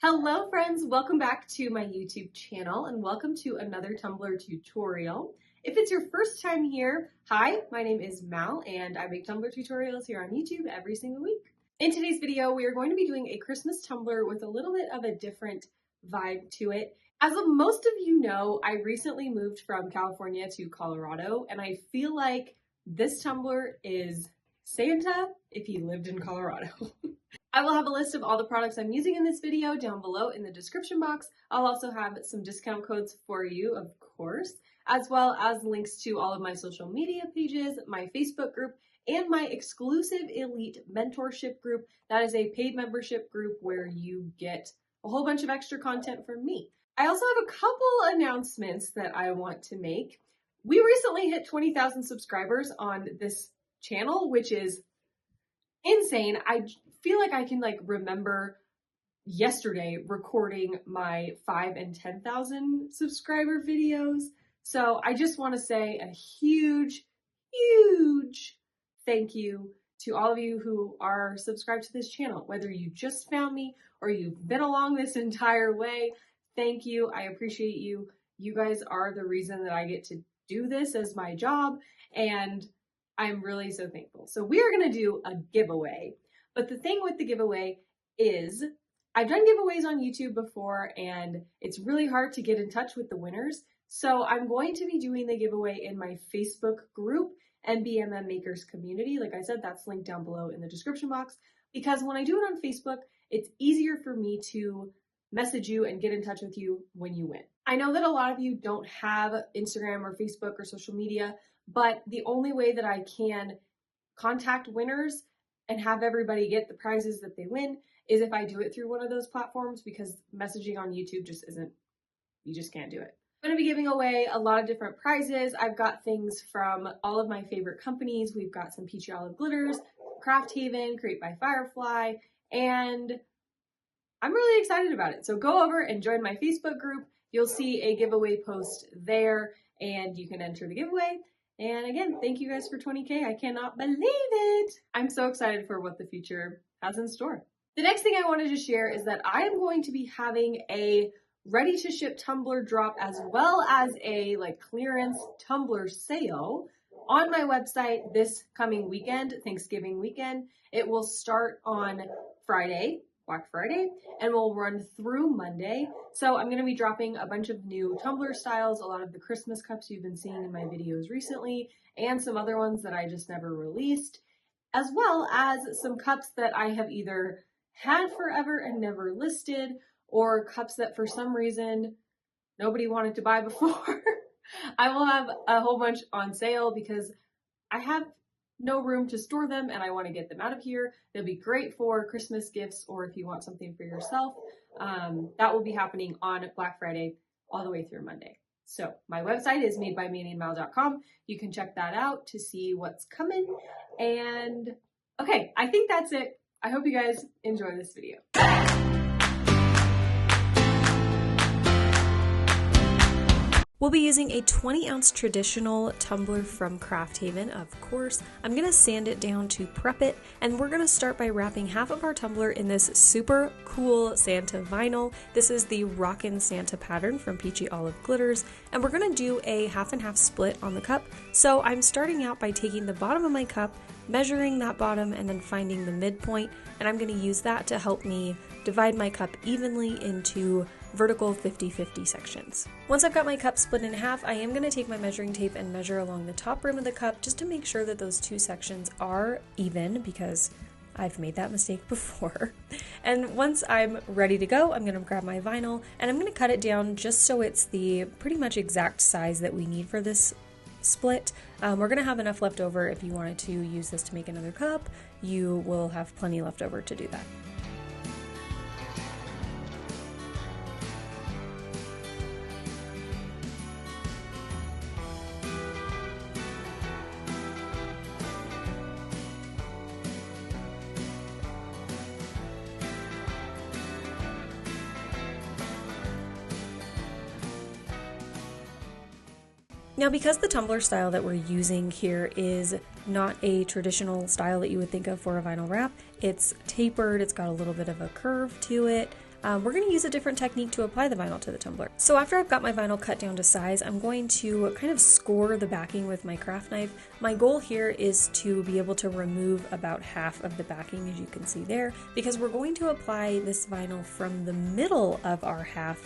Hello friends, welcome back to my YouTube channel and welcome to another Tumbler tutorial. If it's your first time here, hi, my name is Mal and I make Tumbler tutorials here on YouTube every single week. In today's video, we are going to be doing a Christmas tumbler with a little bit of a different vibe to it. As most of you know, I recently moved from California to Colorado and I feel like this tumbler is Santa if he lived in Colorado. I will have a list of all the products I'm using in this video down below in the description box. I'll also have some discount codes for you, of course, as well as links to all of my social media pages, my Facebook group, and my exclusive elite mentorship group. That is a paid membership group where you get a whole bunch of extra content from me. I also have a couple announcements that I want to make. We recently hit 20,000 subscribers on this channel, which is insane. I feel like I can remember yesterday recording my 5,000 and 10,000 subscriber videos. So I just want to say a huge thank you to all of you who are subscribed to this channel, whether you just found me or you've been along this entire way. Thank you. I appreciate you. You guys are the reason that I get to do this as my job, and I'm really so thankful. So we are going to do a giveaway. But the thing with the giveaway is I've done giveaways on YouTube before and it's really hard to get in touch with the winners. So I'm going to be doing the giveaway in my Facebook group, MBMM Makers Community. Like I said, that's linked down below in the description box, because when I do it on Facebook, it's easier for me to message you and get in touch with you when you win. I know that a lot of you don't have Instagram or Facebook or social media, but the only way that I can contact winners and have everybody get the prizes that they win is if I do it through one of those platforms, because messaging on YouTube just isn't, you just can't do it. I'm going to be giving away a lot of different prizes. I've got things from all of my favorite companies. We've got some Peachy Olive Glitters, Craft Haven, Create by Firefly, and I'm really excited about it. So go over and join my Facebook group. You'll see a giveaway post there and you can enter the giveaway. And again, thank you guys for 20K. I cannot believe it. I'm so excited for what the future has in store. The next thing I wanted to share is that I am going to be having a ready to ship tumbler drop as well as a clearance tumbler sale on my website this coming weekend, Thanksgiving weekend. It will start on Friday, Black Friday, and will run through Monday. So I'm going to be dropping a bunch of new tumbler styles, a lot of the Christmas cups you've been seeing in my videos recently, and some other ones that I just never released, as well as some cups that I have either had forever and never listed, or cups that for some reason nobody wanted to buy before. I will have a whole bunch on sale because I have no room to store them and I want to get them out of here. They'll be great for Christmas gifts or if you want something for yourself. That will be happening on Black Friday all the way through Monday. So my website is madebyManianDmal.com. You can check that out to see what's coming. And okay, I think that's it. I hope you guys enjoy this video. We'll be using a 20-ounce traditional tumbler from Craft Haven, of course. I'm going to sand it down to prep it, and we're going to start by wrapping half of our tumbler in this super cool Santa vinyl. This is the Rockin' Santa pattern from Peachy Olive Glitters, and we're going to do a half and half split on the cup. So I'm starting out by taking the bottom of my cup, measuring that bottom, and then finding the midpoint, and I'm going to use that to help me divide my cup evenly into vertical 50-50 sections. Once I've got my cup split in half, I am going to take my measuring tape and measure along the top rim of the cup just to make sure that those two sections are even, because I've made that mistake before. And once I'm ready to go, I'm going to grab my vinyl and I'm going to cut it down just so it's the pretty much exact size that we need for this split. We're going to have enough left over. If you wanted to use this to make another cup, you will have plenty left over to do that. Now, because the tumbler style that we're using here is not a traditional style that you would think of for a vinyl wrap, it's tapered, it's got a little bit of a curve to it, we're going to use a different technique to apply the vinyl to the tumbler. So after I've got my vinyl cut down to size, I'm going to kind of score the backing with my craft knife. My goal here is to be able to remove about half of the backing, as you can see there, because we're going to apply this vinyl from the middle of our half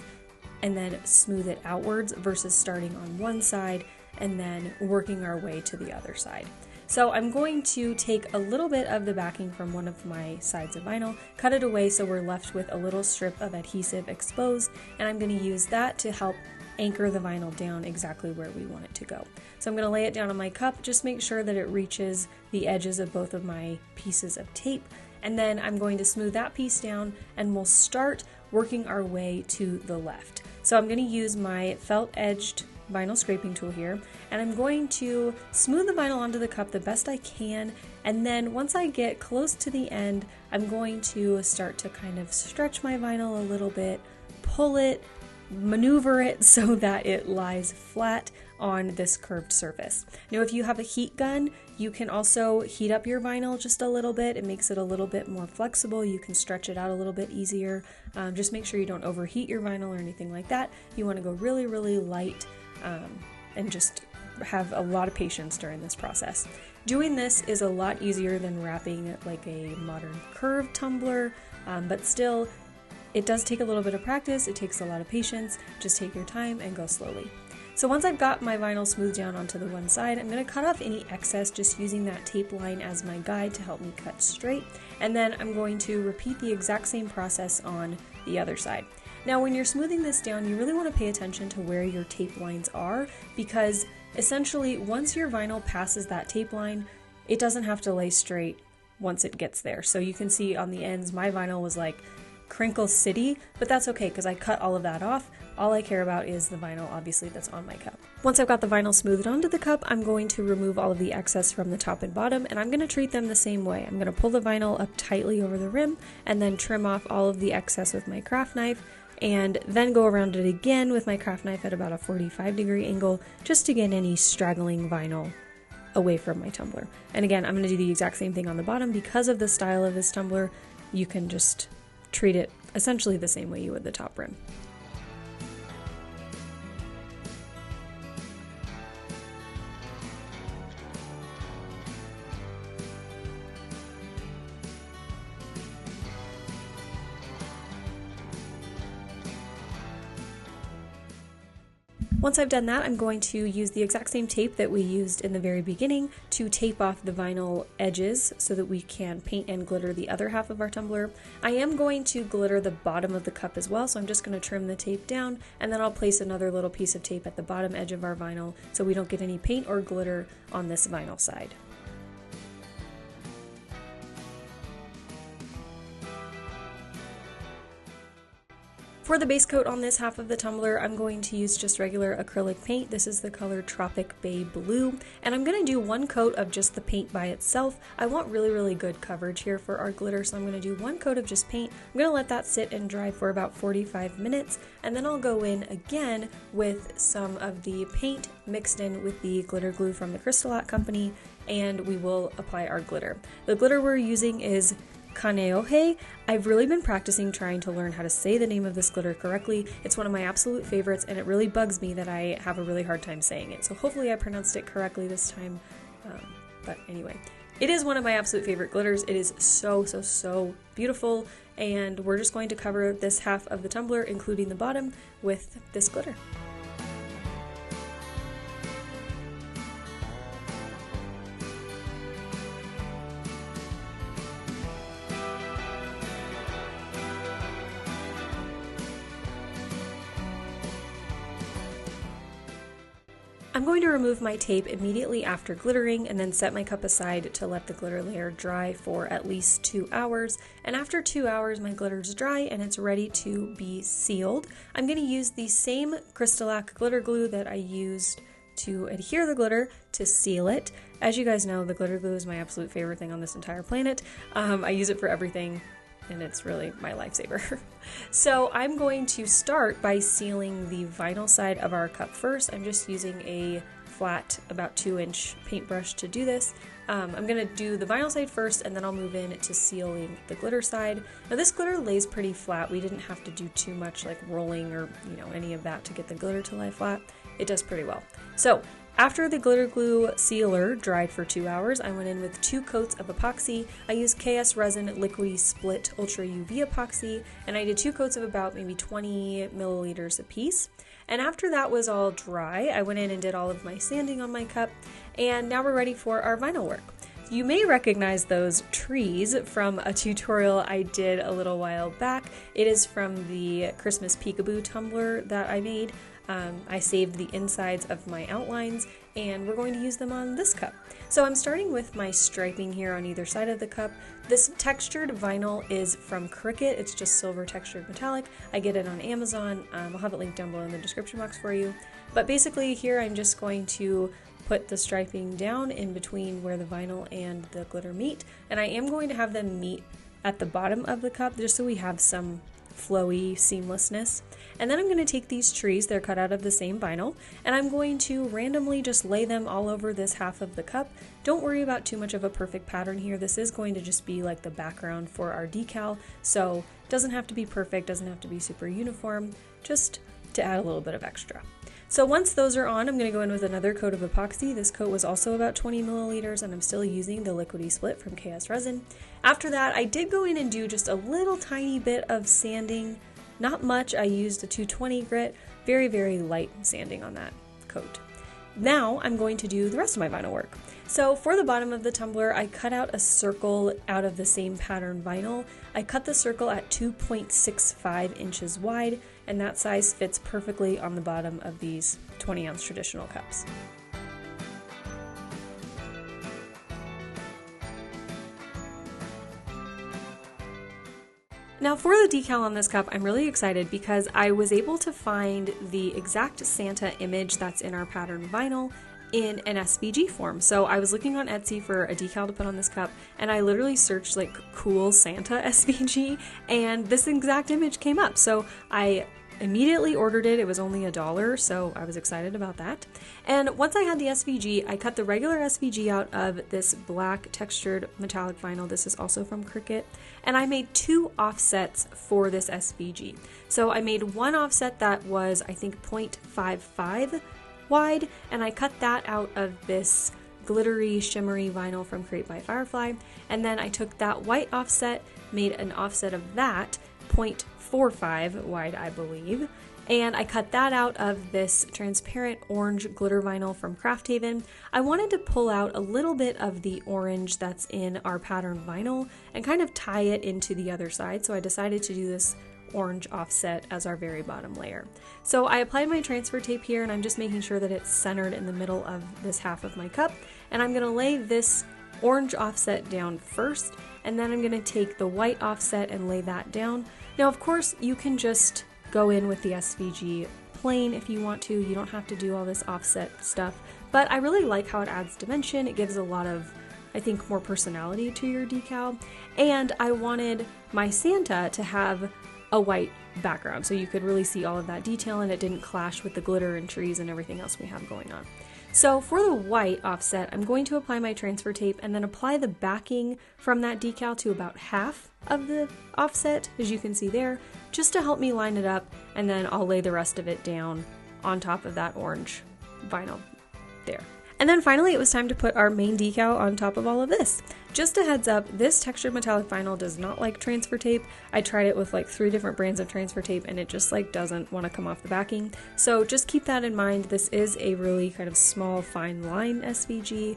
and then smooth it outwards versus starting on one side and then working our way to the other side. So I'm going to take a little bit of the backing from one of my sides of vinyl, cut it away so we're left with a little strip of adhesive exposed, and I'm going to use that to help anchor the vinyl down exactly where we want it to go. So I'm going to lay it down on my cup, just make sure that it reaches the edges of both of my pieces of tape, and then I'm going to smooth that piece down and we'll start working our way to the left. So I'm going to use my felt edged vinyl scraping tool here, and I'm going to smooth the vinyl onto the cup the best I can, and then once I get close to the end, I'm going to start to kind of stretch my vinyl a little bit, pull it, maneuver it so that it lies flat on this curved surface. Now if you have a heat gun, you can also heat up your vinyl just a little bit. It makes it a little bit more flexible. You can stretch it out a little bit easier. Just make sure you don't overheat your vinyl or anything like that. You want to go really, really light and just have a lot of patience during this process. Doing this is a lot easier than wrapping like a modern curved tumbler, but still it does take a little bit of practice. It takes a lot of patience. Just take your time and go slowly. So once I've got my vinyl smoothed down onto the one side, I'm going to cut off any excess just using that tape line as my guide to help me cut straight, and then I'm going to repeat the exact same process on the other side. Now when you're smoothing this down, you really want to pay attention to where your tape lines are, because essentially once your vinyl passes that tape line, it doesn't have to lay straight once it gets there. So you can see on the ends my vinyl was like Crinkle City, but that's okay because I cut all of that off. All I care about is the vinyl, obviously, that's on my cup. Once I've got the vinyl smoothed onto the cup, I'm going to remove all of the excess from the top and bottom, and I'm going to treat them the same way. I'm going to pull the vinyl up tightly over the rim and then trim off all of the excess with my craft knife, and then go around it again with my craft knife at about a 45-degree angle just to get any straggling vinyl away from my tumbler. And again, I'm going to do the exact same thing on the bottom. Because of the style of this tumbler, you can just treat it essentially the same way you would the top rim. Once I've done that, I'm going to use the exact same tape that we used in the very beginning to tape off the vinyl edges so that we can paint and glitter the other half of our tumbler. I am going to glitter the bottom of the cup as well, so I'm just going to trim the tape down, and then I'll place another little piece of tape at the bottom edge of our vinyl so we don't get any paint or glitter on this vinyl side. For the base coat on this half of the tumbler, I'm going to use just regular acrylic paint. This is the color Tropic Bay Blue, and I'm going to do one coat of just the paint by itself. I want really, really good coverage here for our glitter, so I'm going to do one coat of just paint. I'm going to let that sit and dry for about 45 minutes, and then I'll go in again with some of the paint mixed in with the glitter glue from the Crystal Company, and we will apply our glitter. The glitter we're using is Kaneohe. I've really been practicing trying to learn how to say the name of this glitter correctly. It's one of my absolute favorites, and it really bugs me that I have a really hard time saying it. So hopefully I pronounced it correctly this time. But anyway, it is one of my absolute favorite glitters. It is so, so, so beautiful, and we're just going to cover this half of the tumbler, including the bottom, with this glitter. I'm going to remove my tape immediately after glittering and then set my cup aside to let the glitter layer dry for at least 2 hours. And after 2 hours, my glitter is dry and it's ready to be sealed. I'm going to use the same Crystal glitter glue that I used to adhere the glitter to seal it. As you guys know, the glitter glue is my absolute favorite thing on this entire planet. I use it for everything, and it's really my lifesaver. So I'm going to start by sealing the vinyl side of our cup first. I'm just using a flat, about 2-inch paintbrush to do this. I'm going to do the vinyl side first, and then I'll move in to sealing the glitter side. Now this glitter lays pretty flat. We didn't have to do too much like rolling or any of that to get the glitter to lay flat. It does pretty well. So after the glitter glue sealer dried for 2 hours, I went in with 2 coats of epoxy. I used KS Resin Liquidy Split Ultra UV epoxy, and I did 2 coats of about maybe 20 milliliters a piece. And after that was all dry, I went in and did all of my sanding on my cup, and now we're ready for our vinyl work. You may recognize those trees from a tutorial I did a little while back. It is from the Christmas Peekaboo tumbler that I made. I saved the insides of my outlines, and we're going to use them on this cup. So I'm starting with my striping here on either side of the cup. This textured vinyl is from Cricut. It's just silver textured metallic. I get it on Amazon. I'll have it linked down below in the description box for you. But basically here I'm just going to put the striping down in between where the vinyl and the glitter meet, and I am going to have them meet at the bottom of the cup just so we have some flowy seamlessness. And then I'm going to take these trees, they're cut out of the same vinyl, and I'm going to randomly just lay them all over this half of the cup. Don't worry about too much of a perfect pattern here. This is going to just be like the background for our decal, so it doesn't have to be perfect, doesn't have to be super uniform, just to add a little bit of extra. So once those are on, I'm going to go in with another coat of epoxy. This coat was also about 20 milliliters, and I'm still using the Liquidy Split from KS Resin. After that, I did go in and do just a little tiny bit of sanding. Not much. I used a 220 grit, very, very light sanding on that coat. Now I'm going to do the rest of my vinyl work. So for the bottom of the tumbler, I cut out a circle out of the same pattern vinyl. I cut the circle at 2.65 inches wide, and that size fits perfectly on the bottom of these 20-ounce traditional cups. Now for the decal on this cup, I'm really excited because I was able to find the exact Santa image that's in our pattern vinyl in an SVG form. So I was looking on Etsy for a decal to put on this cup, and I literally searched like cool Santa SVG, and this exact image came up. So I immediately ordered it. It was only $1, so I was excited about that. And once I had the SVG, I cut the regular SVG out of this black textured metallic vinyl. This is also from Cricut. And I made 2 offsets for this SVG. So I made one offset that was, I think, 0.55 wide, and I cut that out of this glittery, shimmery vinyl from Create by Firefly. And then I took that white offset, made an offset of that, 0.45 wide, I believe, and I cut that out of this transparent orange glitter vinyl from Craft Haven. I wanted to pull out a little bit of the orange that's in our pattern vinyl and kind of tie it into the other side, so I decided to do this orange offset as our very bottom layer. So I applied my transfer tape here, and I'm just making sure that it's centered in the middle of this half of my cup, and I'm going to lay this orange offset down first, and then I'm going to take the white offset and lay that down. Now of course you can just go in with the SVG plain if you want to. You don't have to do all this offset stuff, but I really like how it adds dimension. It gives a lot of, I think, more personality to your decal, and I wanted my Santa to have a white background so you could really see all of that detail and it didn't clash with the glitter and trees and everything else we have going on. So for the white offset, I'm going to apply my transfer tape and then apply the backing from that decal to about half of the offset, as you can see there, just to help me line it up, and then I'll lay the rest of it down on top of that orange vinyl there. And then finally it was time to put our main decal on top of all of this. Just a heads up, this textured metallic vinyl does not like transfer tape. I tried it with like 3 different brands of transfer tape and it just like doesn't want to come off the backing. So just keep that in mind. This is a really kind of small fine line SVG.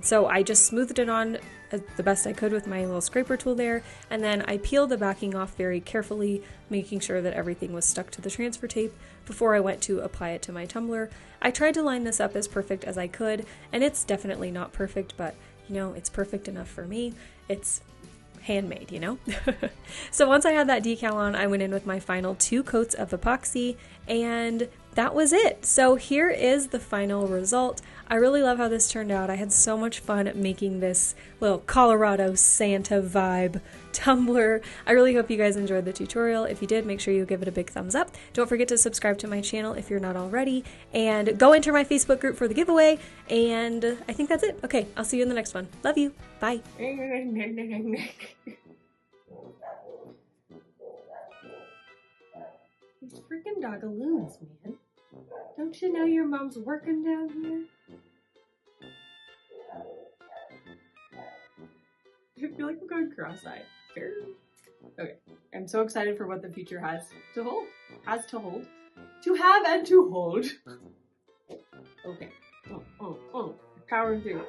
So I just smoothed it on the best I could with my little scraper tool there, and then I peeled the backing off very carefully, making sure that everything was stuck to the transfer tape before I went to apply it to my tumbler. I tried to line this up as perfect as I could, and it's definitely not perfect, but you know, it's perfect enough for me. It's handmade, you know? So once I had that decal on, I went in with my final 2 coats of epoxy, and that was it. So here is the final result. I really love how this turned out. I had so much fun making this little Colorado Santa vibe tumbler. I really hope you guys enjoyed the tutorial. If you did, make sure you give it a big thumbs up. Don't forget to subscribe to my channel if you're not already, and go enter my Facebook group for the giveaway, and I think that's it. Okay, I'll see you in the next one. Love you. Bye. These freaking dogaloons, man. Don't you know your mom's working down here? I feel like I'm going cross-eyed. Okay, I'm so excited for what the future has to hold. To have and to hold. Okay. Power through.